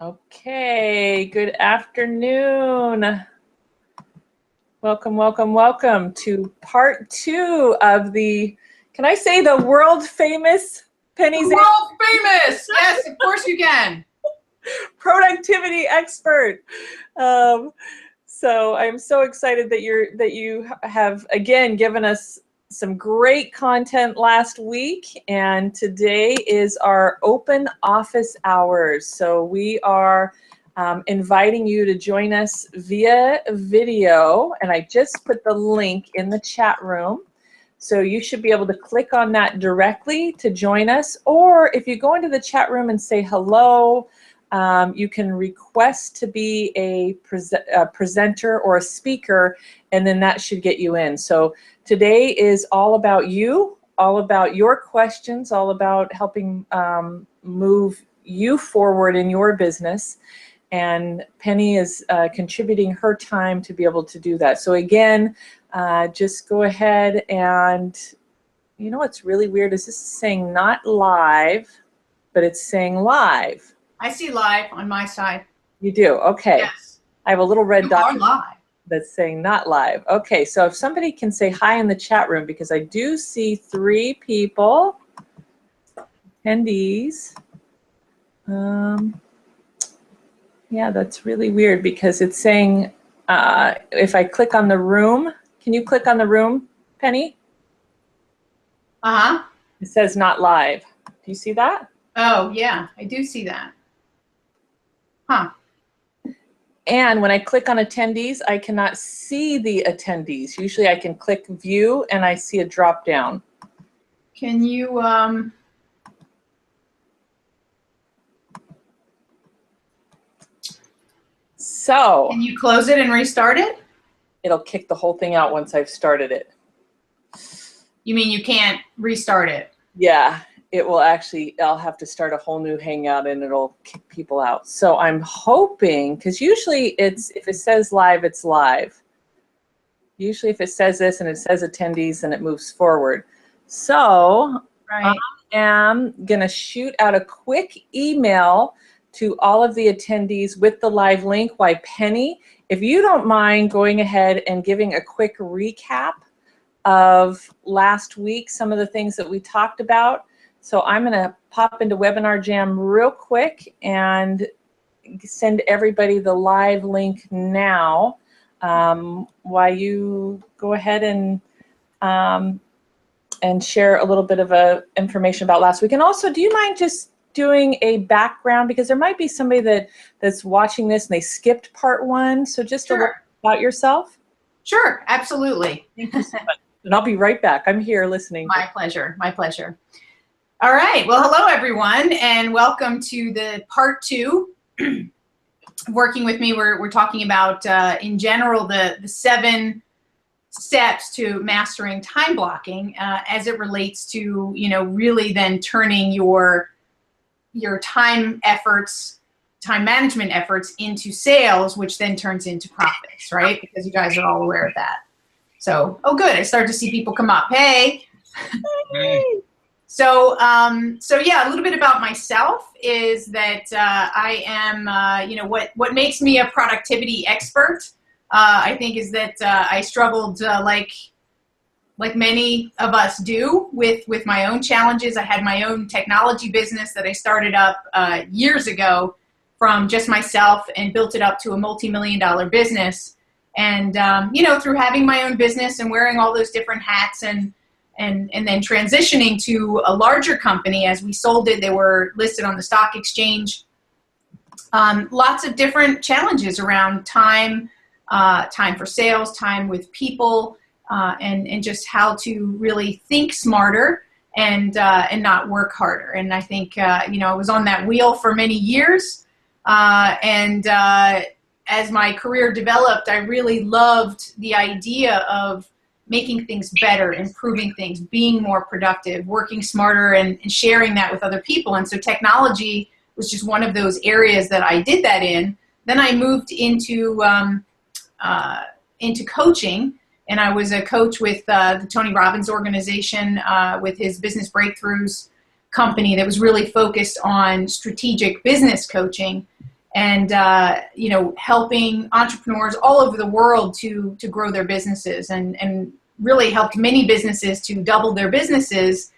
Okay, good afternoon. Welcome to part 2 of can I say the world famous Penny Zenker? World famous! Yes, of course you can. Productivity expert. So I'm so excited that you have again given us some great content last week, and today is our open office hours. So we are inviting you to join us via video, and I just put the link in the chat room. So you should be able to click on that directly to join us, or if you go into the chat room and say hello, you can request to be a presenter or a speaker, and then that should get you in. So today is all about you, all about your questions, all about helping move you forward in your business. And Penny is contributing her time to be able to do that. So again, just go ahead and, you know what's really weird is this is saying not live, but it's saying live. I see live on my side. You do? Okay. Yes. I have a little red dot live. that's saying not live. Okay, so if somebody can say hi in the chat room, because I do see 3 people, attendees. Yeah, that's really weird because it's saying, if I click on the room, can you click on the room, Penny? Uh-huh. It says not live. Do you see that? Oh, yeah, I do see that. Huh. And when I click on attendees, I cannot see the attendees. Usually I can click view and I see a drop down. Can you, So can you close it and restart it? It'll kick the whole thing out once I've started it. You mean you can't restart it? Yeah, it will actually, I'll have to start a whole new Hangout and it'll kick people out. So I'm hoping, because usually if it says live, it's live. Usually if it says this and it says attendees, then it moves forward. So right. I am gonna shoot out a quick email to all of the attendees with the live link. Why, Penny, if you don't mind going ahead and giving a quick recap of last week, some of the things that we talked about. So I'm gonna pop into Webinar Jam real quick and send everybody the live link now, while you go ahead and share a little bit of information about last week. And also, do you mind just doing a background, because there might be somebody that's watching this and they skipped part 1. So just Sure. a little about yourself. Sure, absolutely. Thank you so much. And I'll be right back. I'm here listening. My pleasure, my pleasure. All right, well, hello everyone, and welcome to the part 2. Working with me, we're talking about, in general, the 7 steps to mastering time blocking as it relates to, you know, really then turning your time efforts, time management efforts into sales, which then turns into profits, right? Because you guys are all aware of that. So, oh good, I started to see people come up. Hey. So yeah, a little bit about myself is that I am, you know, what makes me a productivity expert, I think, is that I struggled like many of us do with my own challenges. I had my own technology business that I started up years ago from just myself and built it up to a multi-million-dollar business. And, you know, through having my own business and wearing all those different hats and then transitioning to a larger company as we sold it, they were listed on the stock exchange. Lots of different challenges around time, time for sales, time with people, and just how to really think smarter and not work harder. And I think, you know, I was on that wheel for many years. As my career developed, I really loved the idea of making things better, improving things, being more productive, working smarter, and sharing that with other people. And so technology was just one of those areas that I did that in. Then I moved into coaching, and I was a coach with the Tony Robbins organization with his Business Breakthroughs company that was really focused on strategic business coaching. and helping entrepreneurs all over the world to grow their businesses, and really helped many businesses to double their businesses.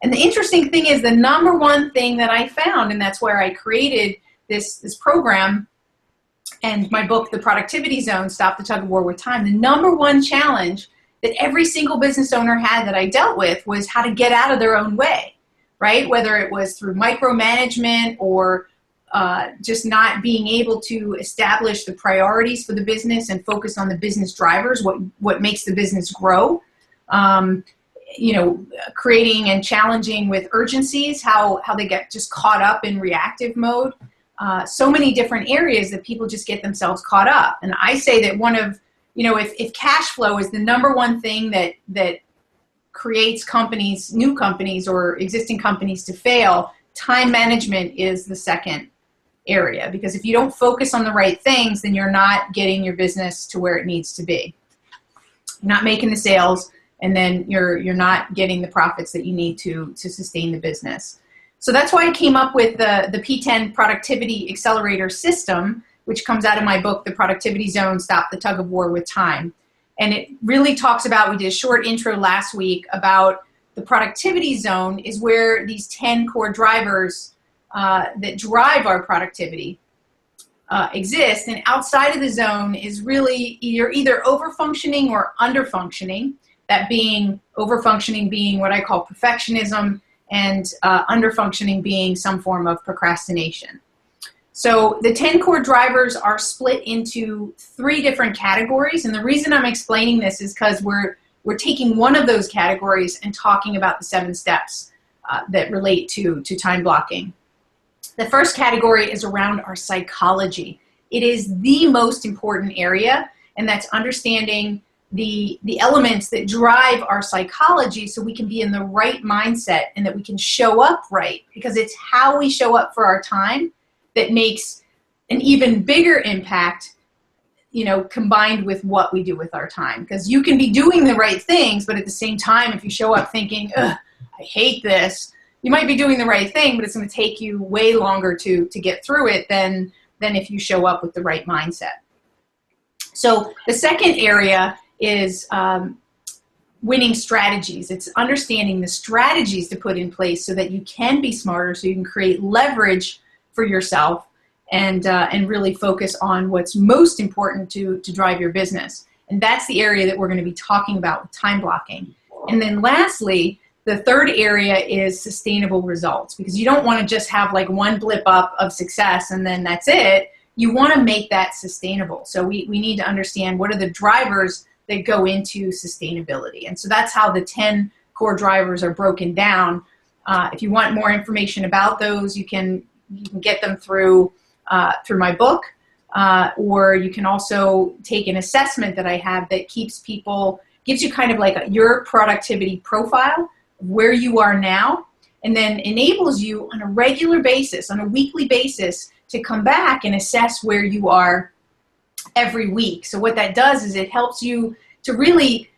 And the interesting thing is, the number one thing that I found, and that's where I created this program and my book, The Productivity Zone, Stop the Tug of War with Time, the number one challenge that every single business owner had that I dealt with was how to get out of their own way, right? Whether it was through micromanagement or just not being able to establish the priorities for the business and focus on the business drivers, what makes the business grow. Creating and challenging with urgencies, how they get just caught up in reactive mode. So many different areas that people just get themselves caught up. And I say that one of, if cash flow is the number one thing that creates companies, new companies or existing companies to fail, time management is the second area. Because if you don't focus on the right things, then you're not getting your business to where it needs to be. You're not making the sales, and then you're not getting the profits that you need to sustain the business. So that's why I came up with the P10 Productivity Accelerator System, which comes out of my book, The Productivity Zone, Stop the Tug of War with Time. And it really talks about, we did a short intro last week about the productivity zone is where these 10 core drivers that drive our productivity exist. And outside of the zone is really you're either over-functioning or under-functioning, that being over-functioning being what I call perfectionism, and under-functioning being some form of procrastination. So the 10 core drivers are split into 3 different categories. And the reason I'm explaining this is because we're taking one of those categories and talking about the 7 steps that relate to time blocking. The first category is around our psychology. It is the most important area, and that's understanding the elements that drive our psychology so we can be in the right mindset and that we can show up right, because it's how we show up for our time that makes an even bigger impact, combined with what we do with our time. Because you can be doing the right things, but at the same time, if you show up thinking, ugh, I hate this, you might be doing the right thing, but it's going to take you way longer to get through it than if you show up with the right mindset. So the second area is winning strategies. It's understanding the strategies to put in place so that you can be smarter, so you can create leverage for yourself and really focus on what's most important to drive your business. And that's the area that we're going to be talking about with time blocking. And then lastly, the third area is sustainable results, because you don't want to just have like one blip up of success and then that's it. You want to make that sustainable. So we need to understand what are the drivers that go into sustainability. And so that's how the 10 core drivers are broken down. If you want more information about those, you can get them through my book, or you can also take an assessment that I have that gives you kind of like your productivity profile, where you are now, and then enables you on a regular basis, on a weekly basis, to come back and assess where you are every week. So what that does is it helps you to really,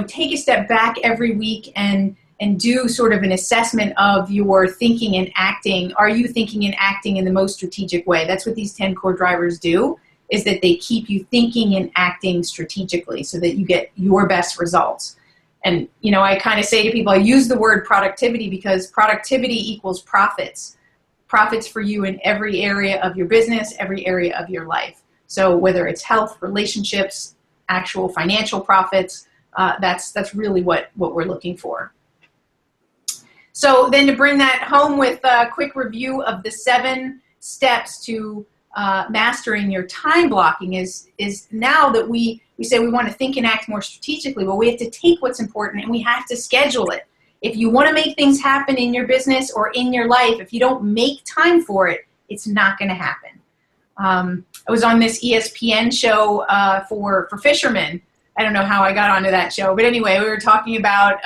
take a step back every week and do sort of an assessment of your thinking and acting. Are you thinking and acting in the most strategic way? That's what these 10 core drivers do, is that they keep you thinking and acting strategically so that you get your best results. And, I kind of say to people, I use the word productivity because productivity equals profits. Profits for you in every area of your business, every area of your life. So whether it's health, relationships, actual financial profits, that's really what we're looking for. So then to bring that home with a quick review of the 7 steps to mastering your time blocking is now that we say we want to think and act more strategically, well, we have to take what's important and we have to schedule it. If you want to make things happen in your business or in your life, if you don't make time for it, it's not going to happen. I was on this ESPN show for fishermen. I don't know how I got onto that show, but anyway, we were talking about,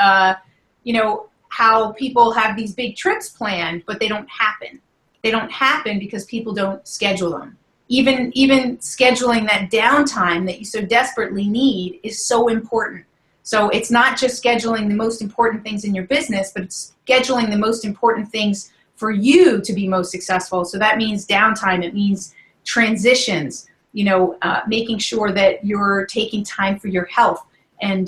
how people have these big trips planned, but they don't happen. They don't happen because people don't schedule them. Even scheduling that downtime that you so desperately need is so important. So it's not just scheduling the most important things in your business, but it's scheduling the most important things for you to be most successful. So that means downtime. It means transitions, making sure that you're taking time for your health and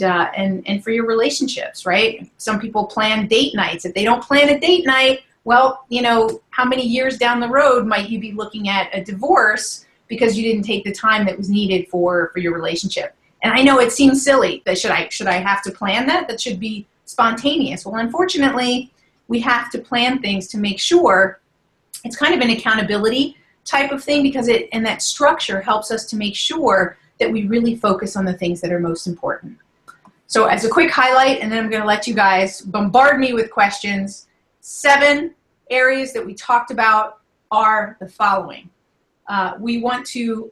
for your relationships, right? Some people plan date nights. If they don't plan a date night, well, how many years down the road might you be looking at a divorce because you didn't take the time that was needed for your relationship? And I know it seems silly that should I have to plan that? That should be spontaneous. Well, unfortunately, we have to plan things to make sure. It's kind of an accountability type of thing because and that structure helps us to make sure that we really focus on the things that are most important. So as a quick highlight, and then I'm going to let you guys bombard me with questions, 7 areas that we talked about are the following. We want to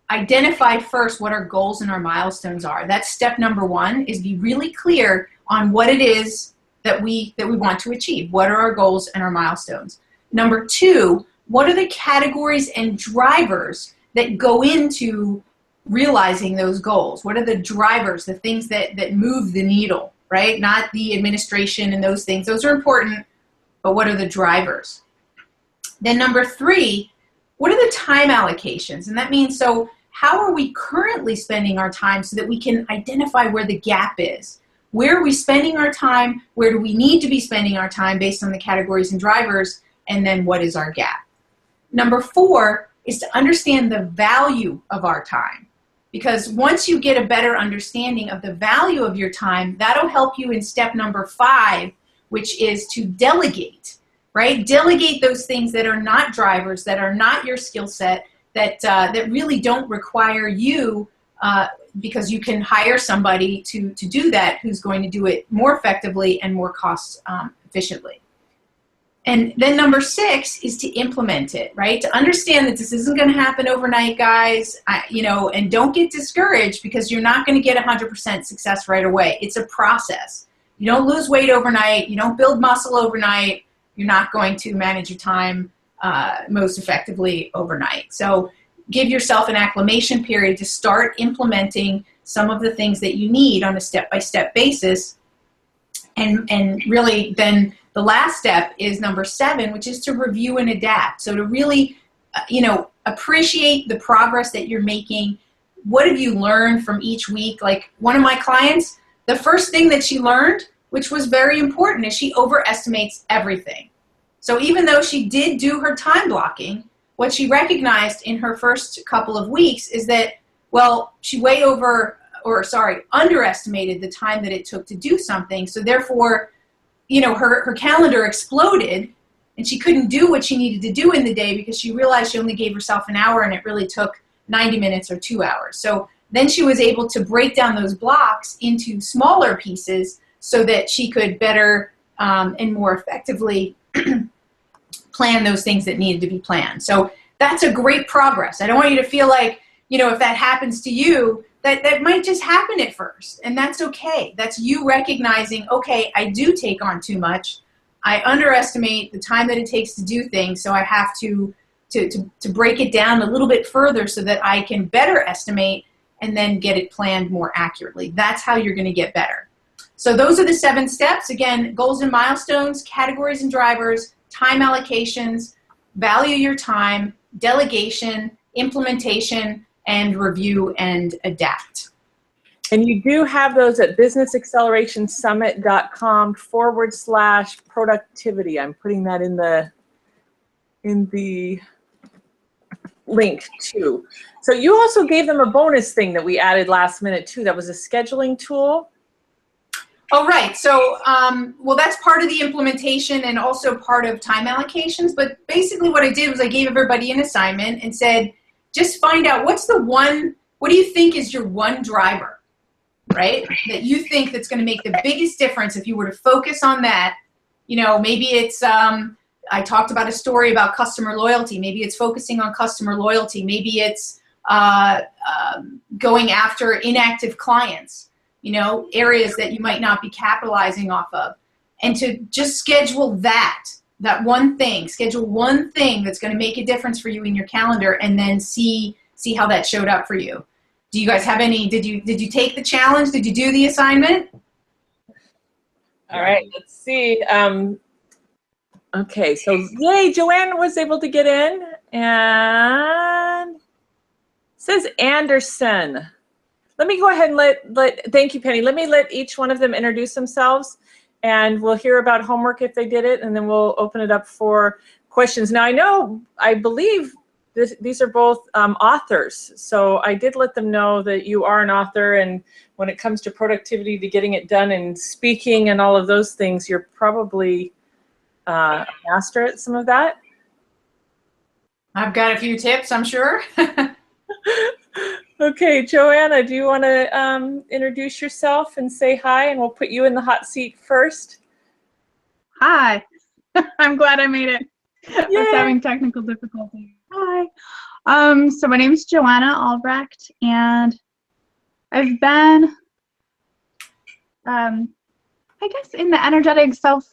identify first what our goals and our milestones are. That's step number 1, is be really clear on what it is that we want to achieve. What are our goals and our milestones? Number 2, what are the categories and drivers that go into realizing those goals? What are the drivers, the things that move the needle, right? Not the administration and those things. Those are important, but what are the drivers? Then number 3, what are the time allocations? And that means, so how are we currently spending our time so that we can identify where the gap is? Where are we spending our time? Where do we need to be spending our time based on the categories and drivers? And then what is our gap? Number 4 is to understand the value of our time. Because once you get a better understanding of the value of your time, that'll help you in step number 5, which is to delegate, right? Delegate those things that are not drivers, that are not your skill set, that really don't require you, because you can hire somebody to do that who's going to do it more effectively and more cost efficiently. And then number 6 is to implement it, right? To understand that this isn't going to happen overnight, guys, and don't get discouraged because you're not going to get 100% success right away. It's a process. You don't lose weight overnight. You don't build muscle overnight. You're not going to manage your time most effectively overnight. So give yourself an acclimation period to start implementing some of the things that you need on a step-by-step basis. And really then the last step is number 7, which is to review and adapt. So to really, appreciate the progress that you're making. What have you learned from each week? Like one of my clients, the first thing that she learned, which was very important, is she overestimates everything. So even though she did do her time blocking, what she recognized in her first couple of weeks is that, well, she underestimated the time that it took to do something. So therefore, her calendar exploded and she couldn't do what she needed to do in the day because she realized she only gave herself an hour and it really took 90 minutes or 2 hours. So then she was able to break down those blocks into smaller pieces so that she could better and more effectively plan those things that needed to be planned. So that's a great progress. I don't want you to feel like, if that happens to you, that might just happen at first, and that's okay. That's you recognizing, okay, I do take on too much. I underestimate the time that it takes to do things, so I have to break it down a little bit further so that I can better estimate and then get it planned more accurately. That's how you're going to get better. So those are the 7 steps. Again, goals and milestones, categories and drivers, time allocations, value your time, delegation, implementation, and review and adapt. And you do have those at businessaccelerationsummit.com/productivity. I'm putting that in the link too. So you also gave them a bonus thing that we added last minute too. That was a scheduling tool. Oh, right. So, well, that's part of the implementation and also part of time allocations. But basically what I did was I gave everybody an assignment and said, just find out what do you think is your one driver, right? That you think that's going to make the biggest difference if you were to focus on that. Maybe it's, I talked about a story about customer loyalty. Maybe it's focusing on customer loyalty. Maybe it's going after inactive clients, areas that you might not be capitalizing off of. And to just schedule that one thing, schedule one thing that's going to make a difference for you in your calendar, and then see how that showed up for you. Do you guys have any, did you take the challenge? Did you do the assignment? All right, let's see. Okay, so yay, Joanne was able to get in, and says Anderson. Let me go ahead and thank you, Penny. Let me let each one of them introduce themselves, and we'll hear about homework if they did it, and then we'll open it up for questions. Now, I believe these are both authors, so I did let them know that you are an author, and when it comes to productivity, to getting it done and speaking and all of those things, you're probably a master at some of that. I've got a few tips, I'm sure. Okay, Joanna, do you want to introduce yourself and say hi, and we'll put you in the hot seat first? Hi. I'm glad I made it. I was having technical difficulties. Hi. So my name is Joanna Albrecht, and I've been, I guess, in the energetic self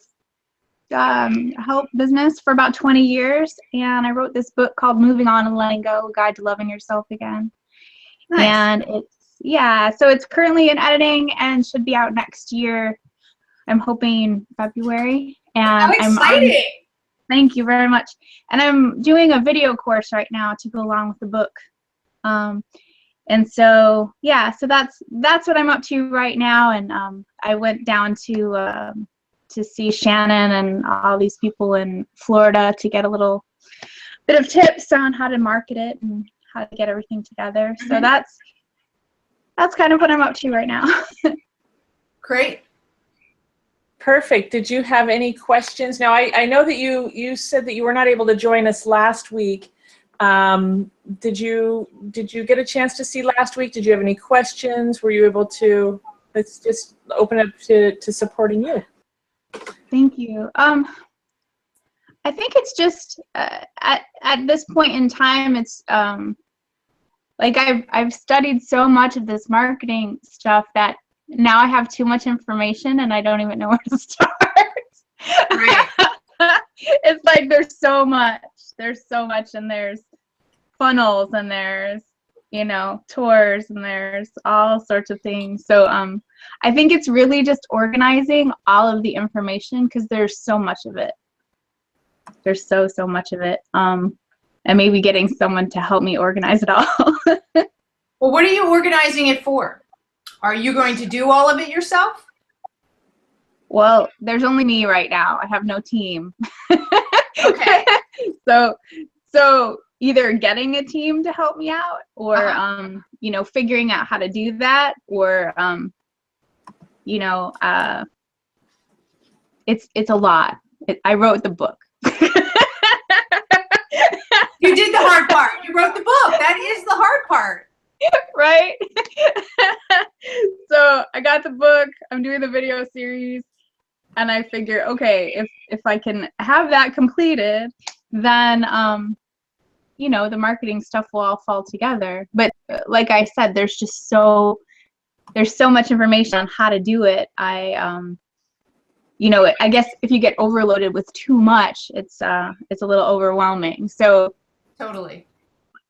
help business for about 20 years, and I wrote this book called Moving On and Letting Go: A Guide to Loving Yourself Again. Nice. And so it's currently in editing and should be out next year. I'm hoping February. And how exciting! Thank you very much. And I'm doing a video course right now to go along with the book. And so that's what I'm up to right now. And I went down to see Shannon and all these people in Florida to get a little bit of tips on how to market it and how to get everything together. So that's kind of what I'm up to right now. Great. Perfect. Did you have any questions? Now, I know that you said that you were not able to join us last week. Did you get a chance to see last week? Did you have any questions? Were you able to? Let's just open up to supporting you. Thank you. I think it's just at this point in time, it's like I've studied so much of this marketing stuff that now I have too much information and I don't even know where to start. Right. It's like there's so much, and there's funnels, and there's tours, and there's all sorts of things. So I think it's really just organizing all of the information, because there's so much of it. There's so much of it. And maybe getting someone to help me organize it all. Well, what are you organizing it for? Are you going to do all of it yourself? Well, there's only me right now. I have no team. Okay. So either getting a team to help me out, or figuring out how to do that, or it's a lot. I wrote the book. You did the hard part. You wrote the book. That is the hard part. Right? So I got the book, I'm doing the video series, and I figure, okay, if I can have that completed, then the marketing stuff will all fall together. But like I said, there's so much information on how to do it. I guess if you get overloaded with too much, it's a little overwhelming. So totally,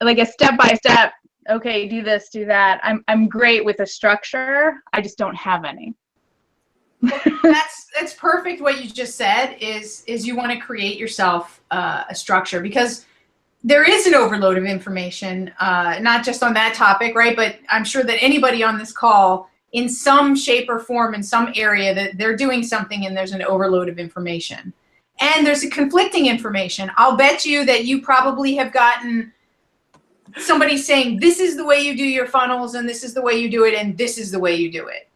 like a step by step. Okay, do this, do that. I'm great with a structure. I just don't have any. Well, that's perfect. What you just said is you want to create yourself a structure, because there is an overload of information, not just on that topic, right? But I'm sure that anybody on this call, in some shape or form, in some area, that they're doing something and there's an overload of information. And there's a conflicting information. I'll bet you that you probably have gotten somebody saying, this is the way you do your funnels, and this is the way you do it, and this is the way you do it.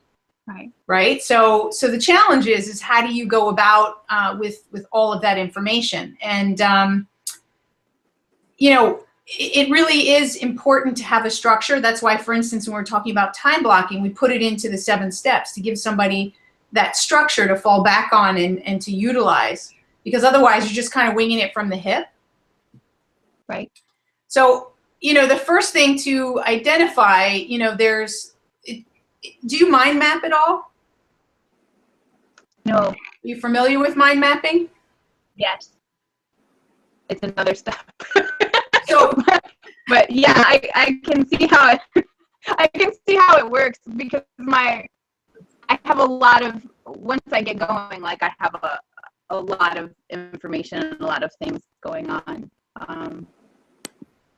Right. So the challenge is how do you go about with all of that information? And it really is important to have a structure. That's why, for instance, when we're talking about time blocking, we put it into the 7 steps to give somebody that structure to fall back on and to utilize, because otherwise you're just kind of winging it from the hip. Right. So, the first thing to identify, do you mind map at all? No. Are you familiar with mind mapping? Yes. It's another step. So, but yeah, I can see how it works, because I have a lot of, once I get going, like I have a lot of information and a lot of things going on.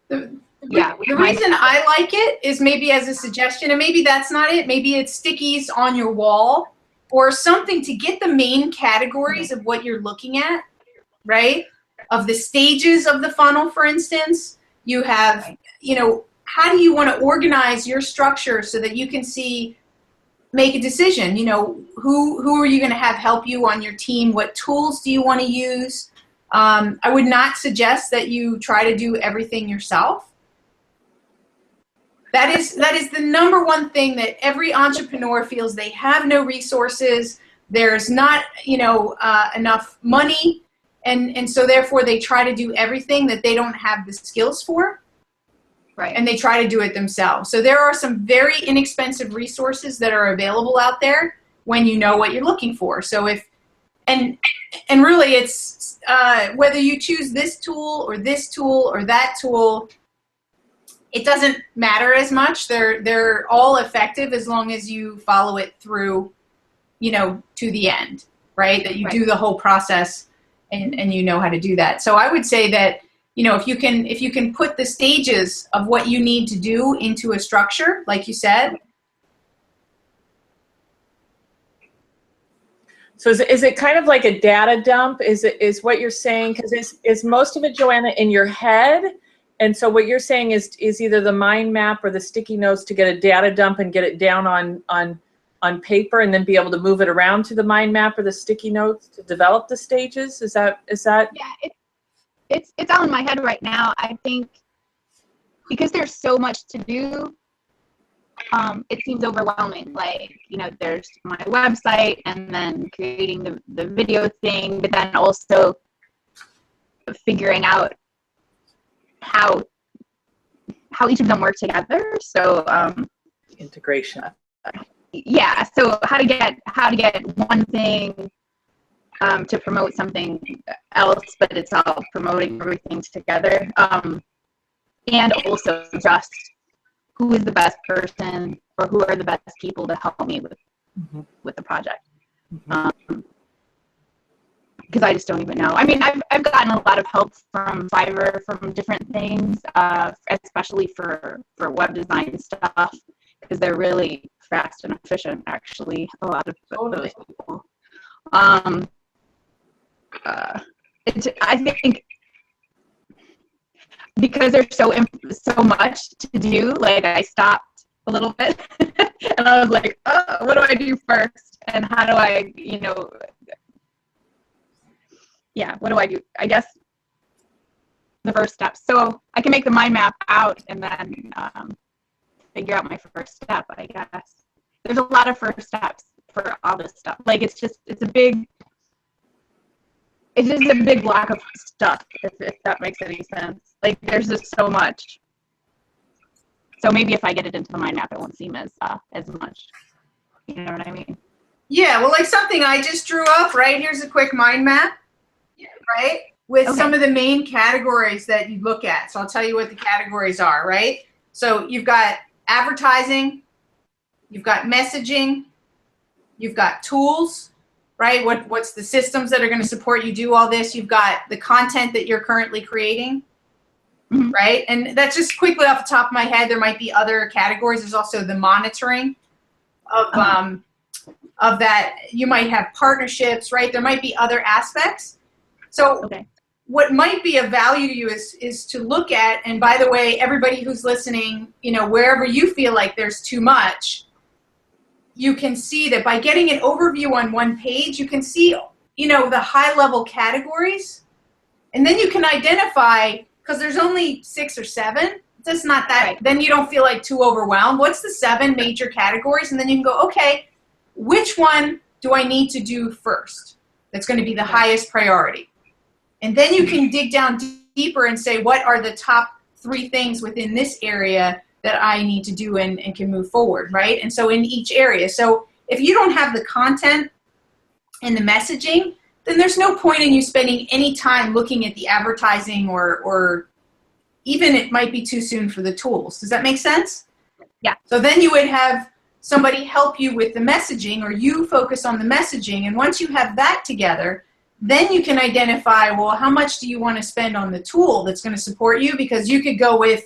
the yeah. The reason I like it is maybe as a suggestion, and maybe that's not it. Maybe it's stickies on your wall or something to get the main categories of what you're looking at, right? Of the stages of the funnel, for instance. You have, you know, how do you want to organize your structure so that you can see, make a decision, you know, who are you going to have help you on your team? What tools do you want to use? I would not suggest that you try to do everything yourself. That is the number one thing that every entrepreneur feels. They have no resources. There's not, you know, enough money. And so therefore they try to do everything that they don't have the skills for. Right. And they try to do it themselves. So there are some very inexpensive resources that are available out there when you know what you're looking for. So if, and really it's whether you choose this tool or that tool, it doesn't matter as much. They're all effective as long as you follow it through, you know, to the end, right? That you do the whole process and you know how to do that. So I would say that, you know, if you can put the stages of what you need to do into a structure, like you said. So is it kind of like a data dump? Is what you're saying? Because is most of it, Joanna, in your head? And so what you're saying is either the mind map or the sticky notes to get a data dump and get it down on paper and then be able to move it around to the mind map or the sticky notes to develop the stages? Is that? Yeah, it's all in my head right now. I think because there's so much to do, it seems overwhelming. Like, you know, there's my website and then creating the video thing, but then also figuring out how each of them work together. So Integration. Yeah. So how to get one thing to promote something else, but it's all promoting everything together. And also just who is the best person or who are the best people to help me with the project. Because I just don't even know. I mean, I've gotten a lot of help from Fiverr from different things, especially for web design stuff, because they're really fast and efficient, actually, a lot of those people. I think because there's so much to do, like I stopped a little bit and I was like, oh, what do I do first? And how do I, you know, yeah, what do I do? I guess the first steps. So I can make the mind map out and then figure out my first step, I guess. There's a lot of first steps for all this stuff. Like it's just a big block of stuff, if that makes any sense. Like there's just so much. So maybe if I get it into the mind map, it won't seem as much. You know what I mean? Yeah, well, like something I just drew up, right? Here's a quick mind map, right? With some of the main categories that you look at. So I'll tell you what the categories are, right? So you've got advertising, you've got messaging, you've got tools, right? What's the systems that are going to support you do all this? You've got the content that you're currently creating, right? And that's just quickly off the top of my head. There might be other categories. There's also the monitoring of that. You might have partnerships, right? There might be other aspects. So what might be of value to you is to look at, and by the way, everybody who's listening, you know, wherever you feel like there's too much, you can see that by getting an overview on one page, you can see, you know, the high level categories, and then you can identify, because there's only 6 or 7, that's not that, then you don't feel like too overwhelmed. What's the 7 major categories? And then you can go, okay, which one do I need to do first? That's going to be the highest priority. And then you can dig down deeper and say, what are the top 3 things within this area that I need to do and can move forward, right? And so in each area. So if you don't have the content and the messaging, then there's no point in you spending any time looking at the advertising or even it might be too soon for the tools. Does that make sense? Yeah. So then you would have somebody help you with the messaging, or you focus on the messaging. And once you have that together, then you can identify, well, how much do you want to spend on the tool that's going to support you? Because you could go with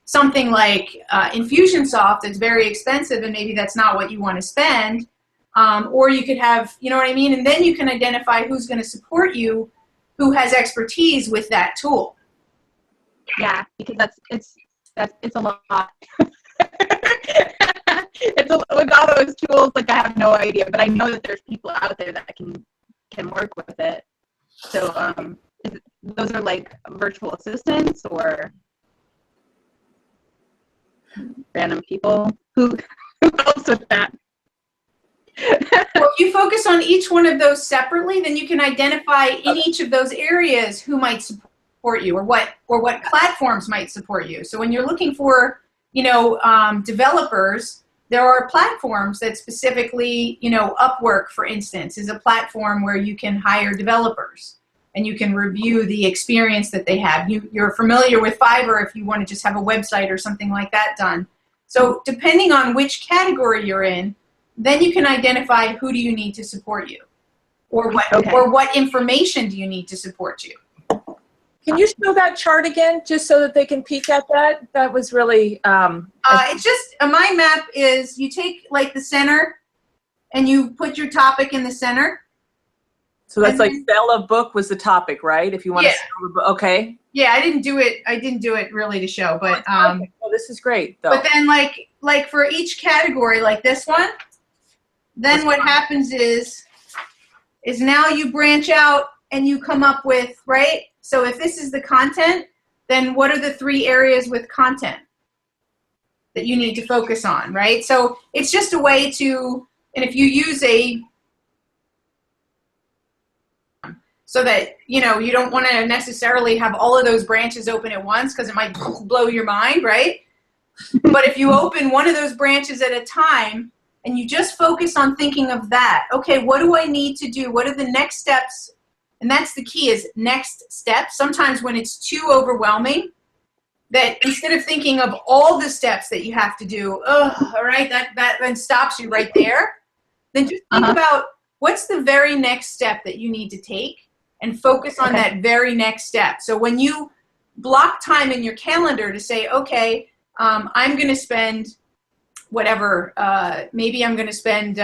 something like Infusionsoft that's very expensive, and maybe that's not what you want to spend. Or you could have, you know what I mean? And then you can identify who's going to support you, who has expertise with that tool. Yeah, because it's a lot. With all those tools, like I have no idea, but I know that there's people out there that can work with it. So those are like virtual assistants or random people who helps with that. Well, if you focus on each one of those separately, then you can identify in each of those areas who might support you, or what platforms might support you. So when you're looking for, developers, there are platforms that specifically, Upwork, for instance, is a platform where you can hire developers and you can review the experience that they have. You're familiar with Fiverr if you want to just have a website or something like that done. So depending on which category you're in, then you can identify who do you need to support you, or what information do you need to support you. Can you show that chart again, just so that they can peek at that? That was really. It's just a mind map. Is you take like the center, and you put your topic in the center. So that's like sell a book was the topic, right? If you want to sell a book, okay. Yeah, I didn't do it really to show, but well, this is great though. But then like for each category, like this one, then what happens is now you branch out and you come up with, right? So if this is the content, then what are the 3 areas with content that you need to focus on, right? So it's just a way to, and if you use so that, you don't want to necessarily have all of those branches open at once because it might blow your mind, right? But if you open one of those branches at a time and you just focus on thinking of that, okay, what do I need to do? What are the next steps? And that's the key, is next steps. Sometimes when it's too overwhelming, that instead of thinking of all the steps that you have to do, all right, that then stops you right there. Then just think about what's the very next step that you need to take, and focus on that very next step. So when you block time in your calendar to say, okay, I'm going to spend whatever, maybe I'm going to spend,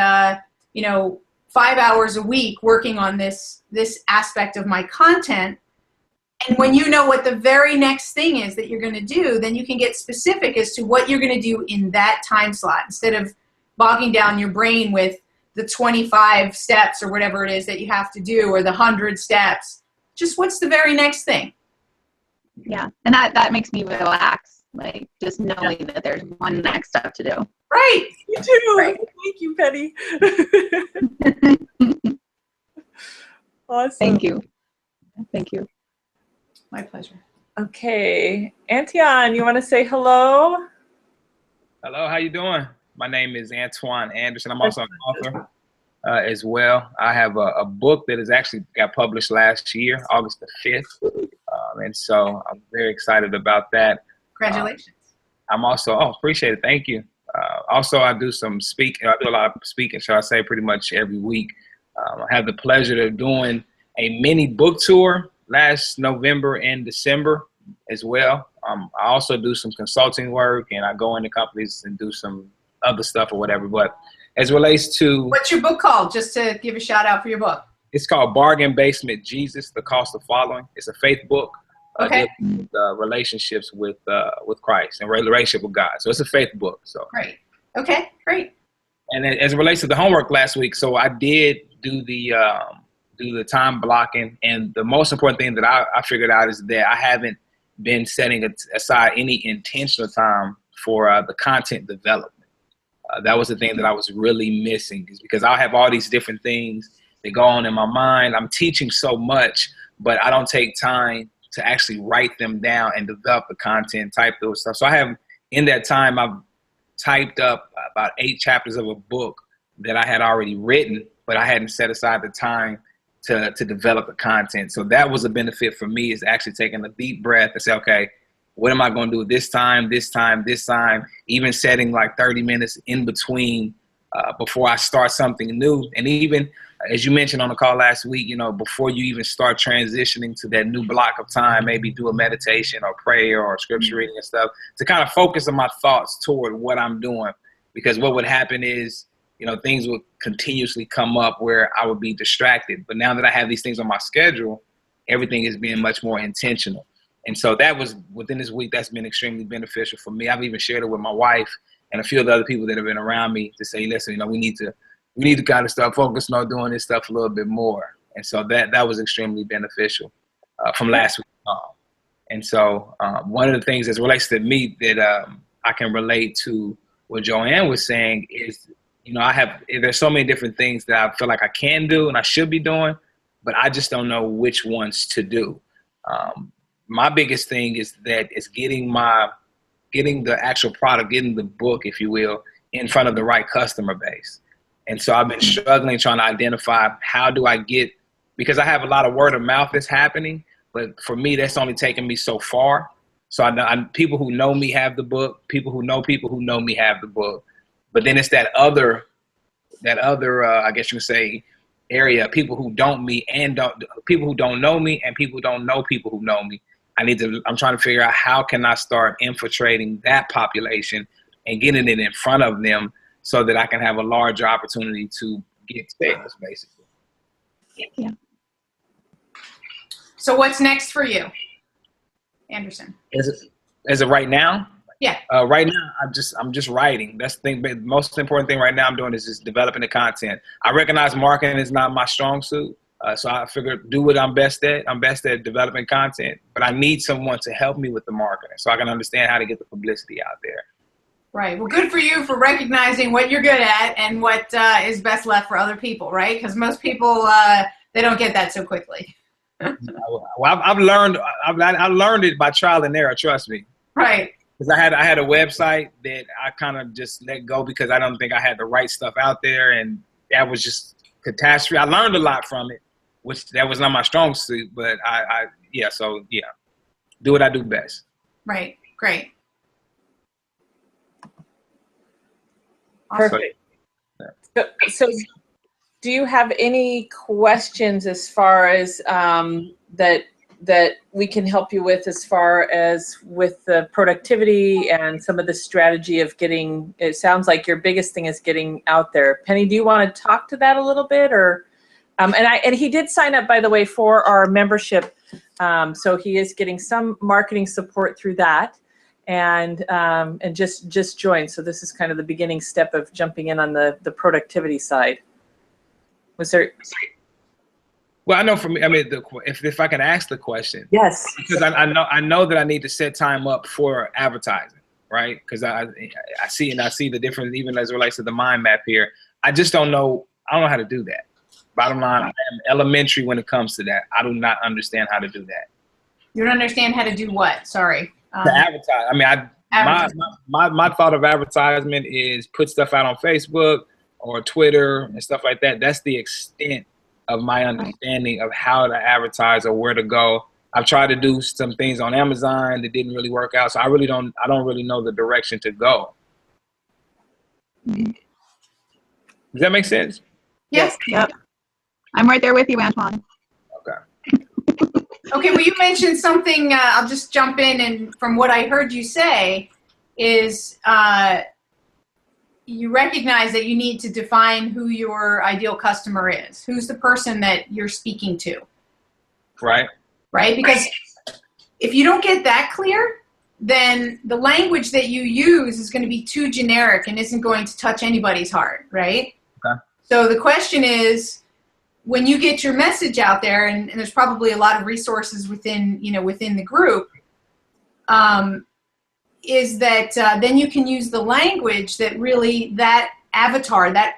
5 hours a week working on this aspect of my content. And when you know what the very next thing is that you're going to do, then you can get specific as to what you're going to do in that time slot, instead of bogging down your brain with the 25 steps or whatever it is that you have to do, or the 100 steps. Just what's the very next thing? Yeah, and that makes me relax, like just knowing that there's one next step to do. Right. You too. Right. Thank you, Penny. Awesome. Thank you. Thank you. My pleasure. Okay, Antion, you want to say hello? Hello, how you doing? My name is Antoine Anderson. I'm also an author as well. I have a book that has actually got published last year, August the 5th. And so I'm very excited about that. Congratulations. I'm also, appreciate it. Thank you. Also, I do some speaking. I do a lot of speaking, shall I say, pretty much every week. I had the pleasure of doing a mini book tour last November and December as well. I also do some consulting work, and I go into companies and do some other stuff or whatever. But as it relates to... What's your book called? Just to give a shout out for your book. It's called Bargain Basement Jesus, The Cost of Following. It's a faith book. Okay. Relationships with Christ and relationship with God. So it's a faith book. So great. Okay, great. And as it relates to the homework last week, so I did do the time blocking, and the most important thing that I figured out is that I haven't been setting aside any intentional time for the content development. That was the thing that I was really missing, is because I have all these different things that go on in my mind. I'm teaching so much, but I don't take time to actually write them down and develop the content, type those stuff. So I have, in that time, I've typed up about 8 chapters of a book that I had already written, but I hadn't set aside the time to develop the content. So that was a benefit for me, is actually taking a deep breath and say, okay, what am I going to do this time, even setting like 30 minutes in between before I start something new. And even as you mentioned on the call last week, you know, before you even start transitioning to that new block of time, maybe do a meditation or prayer or scripture reading and stuff to kind of focus on my thoughts toward what I'm doing. Because what would happen is, you know, things would continuously come up where I would be distracted. But now that I have these things on my schedule, everything is being much more intentional. And so that was within this week, that's been extremely beneficial for me. I've even shared it with my wife and a few of the other people that have been around me to say, listen, you know, we need to kind of start focusing on doing this stuff a little bit more. And so that was extremely beneficial from last week on. And so one of the things that relates to me that I can relate to what Joanne was saying is, you know, there's so many different things that I feel like I can do and I should be doing, but I just don't know which ones to do. My biggest thing is getting the actual product, getting the book, if you will, in front of the right customer base. And so I've been struggling trying to identify how do I because I have a lot of word of mouth that's happening, but for me, that's only taken me so far. So I know people who know me have the book, people who know me have the book, but then it's that other, I guess you could say, area, people who don't know me and people who don't know me and people who don't know people who know me. I'm trying to figure out how can I start infiltrating that population and getting it in front of them so that I can have a larger opportunity to get sales, basically. Yeah. So what's next for you, Anderson? As of right now? Yeah. Right now, I'm just writing. That's the thing. The most important thing right now I'm doing is just developing the content. I recognize marketing is not my strong suit. So I figured do what I'm best at. I'm best at developing content, but I need someone to help me with the marketing so I can understand how to get the publicity out there. Right. Well, good for you for recognizing what you're good at and what is best left for other people, right? Because most people, they don't get that so quickly. Well, I learned it by trial and error, trust me. Right. Because I had a website that I kind of just let go because I don't think I had the right stuff out there, and that was just catastrophe. I learned a lot from it, which that was not my strong suit, but do what I do best. Right. Great. Perfect. So do you have any questions as far as that we can help you with as far as with the productivity and some of the strategy of getting, it sounds like your biggest thing is getting out there. Penny, do you want to talk to that a little bit? Or and he did sign up, by the way, for our membership. So he is getting some marketing support through that. And just joined. So this is kind of the beginning step of jumping in on the productivity side. Was there? Well, I know for me, I mean, if I can ask the question. Yes. Because I know that I need to set time up for advertising, right? Because I see the difference even as it relates to the mind map here. I just don't know. I don't know how to do that. Bottom line, I am elementary when it comes to that. I do not understand how to do that. You don't understand how to do what? Sorry. To advertise. I mean, my thought of advertisement is put stuff out on Facebook or Twitter and stuff like that. That's the extent of my understanding of how to advertise or where to go. I've tried to do some things on Amazon that didn't really work out, so I don't really know the direction to go. Does that make sense? Yes. Yep. I'm right there with you, Antoine. Okay. Okay, well, you mentioned something, I'll just jump in, and from what I heard you say is you recognize that you need to define who your ideal customer is. Who's the person that you're speaking to? Right. Right? Because if you don't get that clear, then the language that you use is going to be too generic and isn't going to touch anybody's heart, right? Okay. So the question is, when you get your message out there, and there's probably a lot of resources within the group, is that then you can use the language that really that avatar that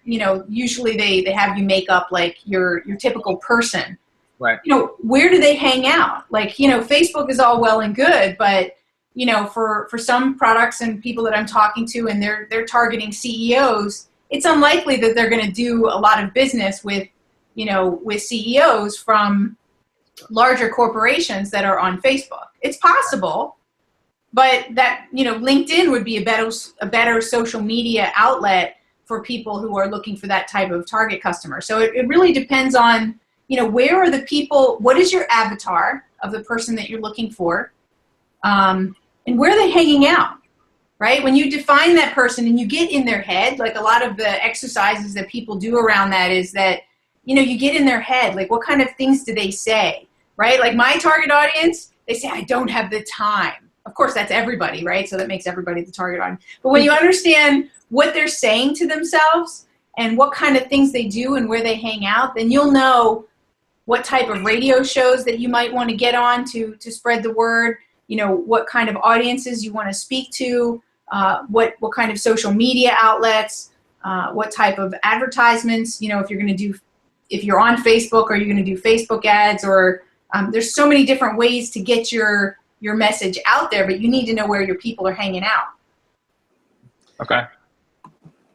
usually they have you make up like your typical person. Right. Where do they hang out? Like, Facebook is all well and good, but for some products and people that I'm talking to, and they're targeting CEOs, it's unlikely that they're going to do a lot of business with CEOs from larger corporations that are on Facebook. It's possible, but that, LinkedIn would be a better social media outlet for people who are looking for that type of target customer. So it really depends on, you know, where are the people, what is your avatar of the person that you're looking for, and where are they hanging out, right? When you define that person and you get in their head, like a lot of the exercises that people do around that is that, you know, you get in their head, like what kind of things do they say, right? Like my target audience, they say, I don't have the time. Of course, that's everybody, right? So that makes everybody the target audience. But when you understand what they're saying to themselves and what kind of things they do and where they hang out, then you'll know what type of radio shows that you might want to get on to spread the word, you know, what kind of audiences you want to speak to, what kind of social media outlets, what type of advertisements, you know, if you're on Facebook, are you going to do Facebook ads, or there's so many different ways to get your message out there, but you need to know where your people are hanging out. Okay.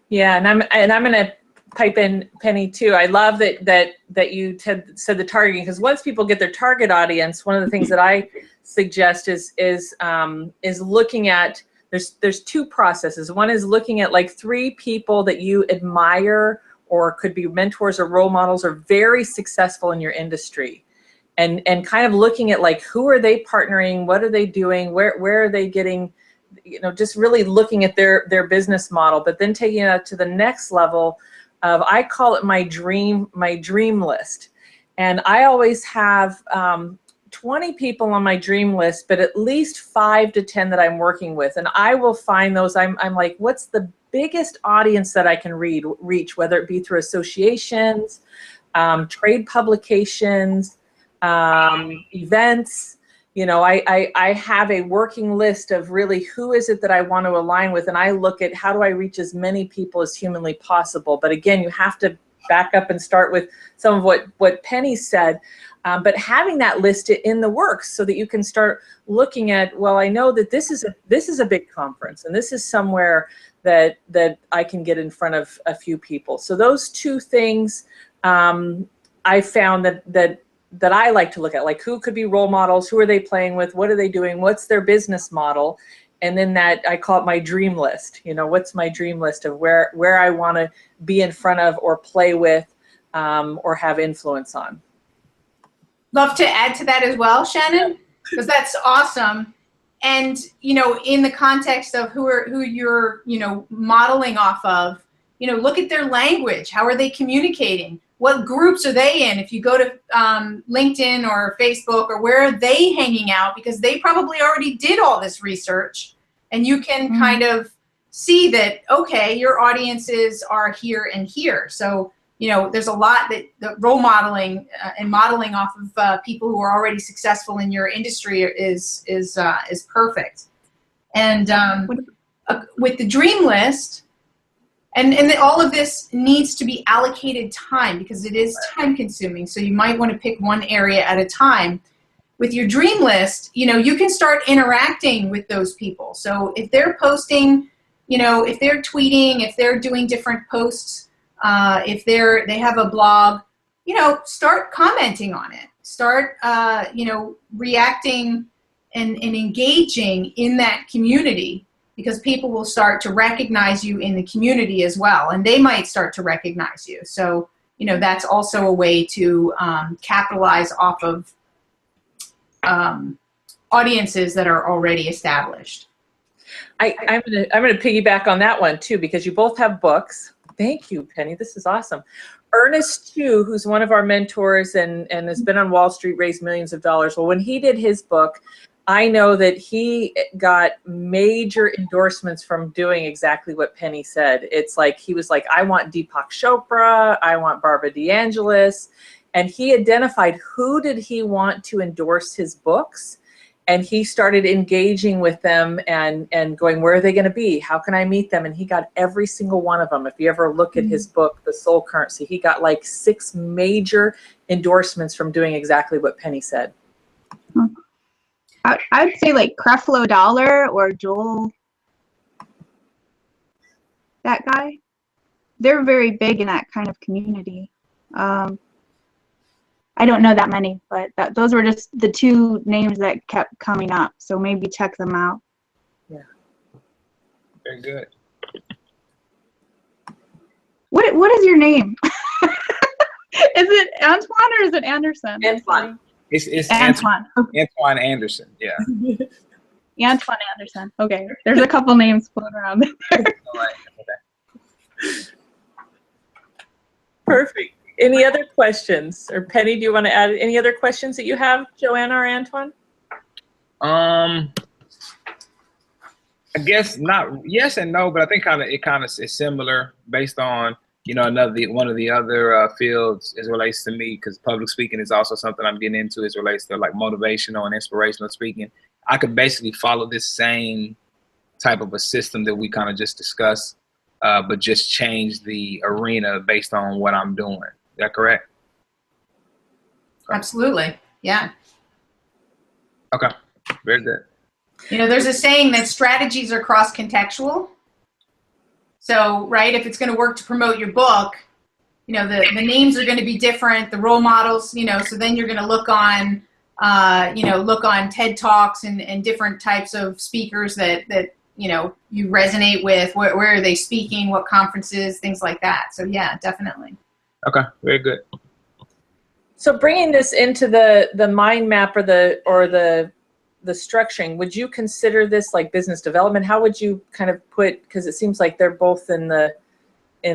Yeah, and I'm going to pipe in, Penny, too. I love that you said the targeting, because once people get their target audience, one of the things that I suggest is looking at, there's two processes. One is looking at like 3 people that you admire or could be mentors or role models or very successful in your industry. And kind of looking at like, who are they partnering? What are they doing? Where are they getting, you know, just really looking at their business model, but then taking it up to the next level of, I call it my dream list. And I always have 20 people on my dream list, but at least 5 to 10 that I'm working with. And I will find those, I'm like, what's the biggest audience that I can reach, whether it be through associations, trade publications, events. You know, I have a working list of really who is it that I want to align with, and I look at how do I reach as many people as humanly possible. But again, you have to back up and start with some of what Penny said, but having that list in the works so that you can start looking at, well, I know that this is a big conference, and this is somewhere that I can get in front of a few people. So those 2 things, I found that I like to look at, like who could be role models, who are they playing with, what are they doing, what's their business model, and then that I call it my dream list. You know, what's my dream list of where I want to be in front of or play with or have influence on. Love to add to that as well, Shannon, because that's awesome. And, you know, in the context of who you're, you know, modeling off of, you know, look at their language. How are they communicating? What groups are they in? If you go to LinkedIn or Facebook, or where are they hanging out? Because they probably already did all this research, and you can kind of see that, okay, your audiences are here and here. So, you know, there's a lot that role modeling and modeling off of people who are already successful in your industry is perfect. And with the dream list, and all of this needs to be allocated time, because it is time consuming. So you might want to pick one area at a time. With your dream list, you know, you can start interacting with those people. So if they're posting, you know, if they're tweeting, if they're doing different posts, if they have a blog, you know, start commenting on it. Start, you know, reacting and engaging in that community, because people will start to recognize you in the community as well, and they might start to recognize you. So, you know, that's also a way to capitalize off of audiences that are already established. I'm gonna piggyback on that one too, because you both have books. Thank you, Penny. This is awesome. Ernest, too, who's one of our mentors and has been on Wall Street, raised millions of dollars. Well, when he did his book, I know that he got major endorsements from doing exactly what Penny said. It's like, he was like, I want Deepak Chopra, I want Barbara DeAngelis. And he identified who did he want to endorse his books. And he started engaging with them and going, where are they going to be? How can I meet them? And he got every single one of them. If you ever look at his book, The Soul Currency, he got like 6 major endorsements from doing exactly what Penny said. I'd say like Creflo Dollar or Joel, that guy. They're very big in that kind of community. I don't know that many, but those were just the 2 names that kept coming up. So maybe check them out. Yeah. Very good. What is your name? Is it Antoine or is it Anderson? Antoine. It's Antoine. Antoine Anderson. Yeah. Antoine Anderson. Okay. There's a couple names floating around there. All right. Okay. Perfect. Any other questions? Or Penny, do you want to add any other questions that you have, Joanna or Antoine? I guess not. Yes and no, but I think it kind of is similar based on one of the other fields as relates to me, because public speaking is also something I'm getting into as relates to like motivational and inspirational speaking. I could basically follow this same type of a system that we kind of just discussed, but just change the arena based on what I'm doing. Is that correct? Absolutely. Yeah. Okay. Very good. There's a saying that strategies are cross-contextual. So, right, if it's going to work to promote your book, the names are going to be different, the role models, so then you're going to look on, look on TED Talks and different types of speakers that you resonate with. Where are they speaking? What conferences? Things like that. So, yeah, definitely. Okay. Very good. So bringing this into the mind map or the structuring, would you consider this like business development? How would you kind of put, because it seems like they're both in a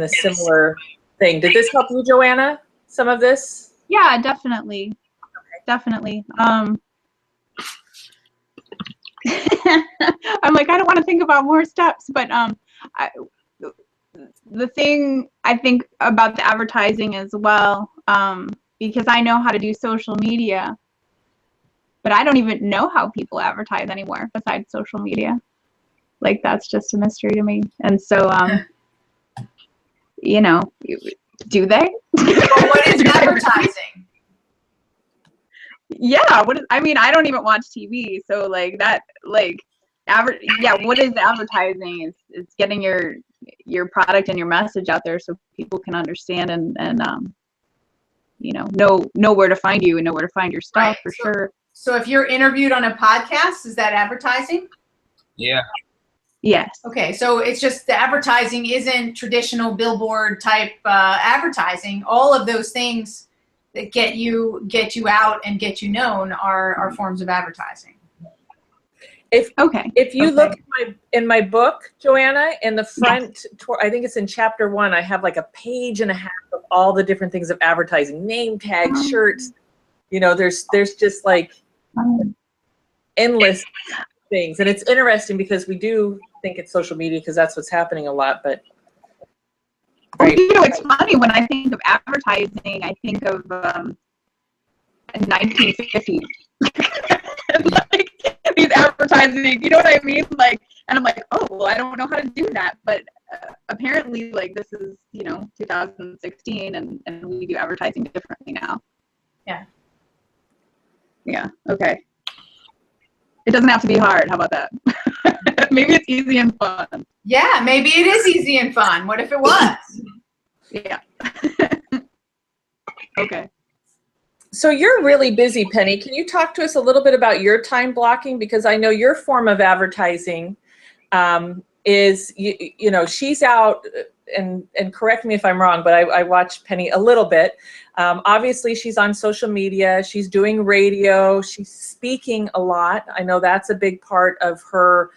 similar thing. Did this help you, Joanna, some of this? Yeah, definitely. Okay. Definitely. I'm like, I don't want to think about more steps, but the thing I think about the advertising as well, because I know how to do social media, but I don't even know how people advertise anymore besides social media. Like, that's just a mystery to me. And so, do they? Well, what is advertising? Yeah, I don't even watch TV, so what is advertising? It's getting your product and your message out there so people can understand and know where to find you and know where to find your stuff, right, for sure. So if you're interviewed on a podcast, is that advertising? Yeah. Yes. Okay, so it's just the advertising isn't traditional billboard type advertising. All of those things that get you out and get you known are forms of advertising. If you look in my book, Joanna, in the front, I think it's in chapter 1, I have like a page and a half of all the different things of advertising, name tags, shirts. There's just like endless things. And it's interesting because we do think it's social media because that's what's happening a lot, but. Right. It's funny when I think of advertising, I think of 1950s. Like, these advertising, you know what I mean? Like, and I'm like, oh, well, I don't know how to do that, but apparently, like, this is 2016, and we do advertising differently now. Yeah. Yeah. Okay. It doesn't have to be hard. How about that? Maybe it's easy and fun. Yeah, maybe it is easy and fun. What if it was? Yeah. Okay. So you're really busy, Penny. Can you talk to us a little bit about your time blocking? Because I know your form of advertising is, she's out, and correct me if I'm wrong, but I watch Penny a little bit. Obviously, she's on social media. She's doing radio. She's speaking a lot. I know that's a big part of her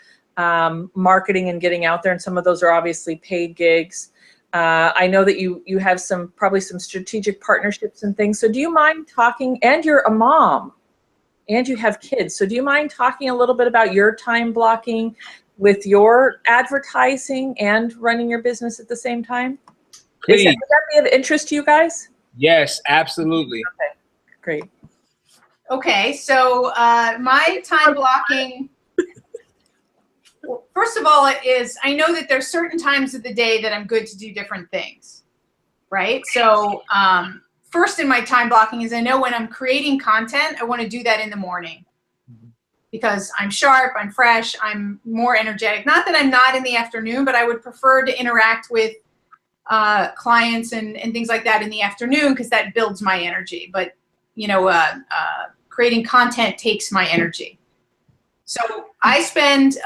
marketing and getting out there, and some of those are obviously paid gigs. I know that you have probably some strategic partnerships and things. So do you mind talking, and you're a mom and you have kids. So do you mind talking a little bit about your time blocking with your advertising and running your business at the same time? Please. Would that be of interest to you guys? Yes, absolutely. Okay, great. Okay, so my time blocking, well, first of all, I know that there's certain times of the day that I'm good to do different things, right? So first in my time blocking is I know when I'm creating content, I want to do that in the morning because I'm sharp, I'm fresh, I'm more energetic. Not that I'm not in the afternoon, but I would prefer to interact with clients and things like that in the afternoon because that builds my energy. But, creating content takes my energy. So I spend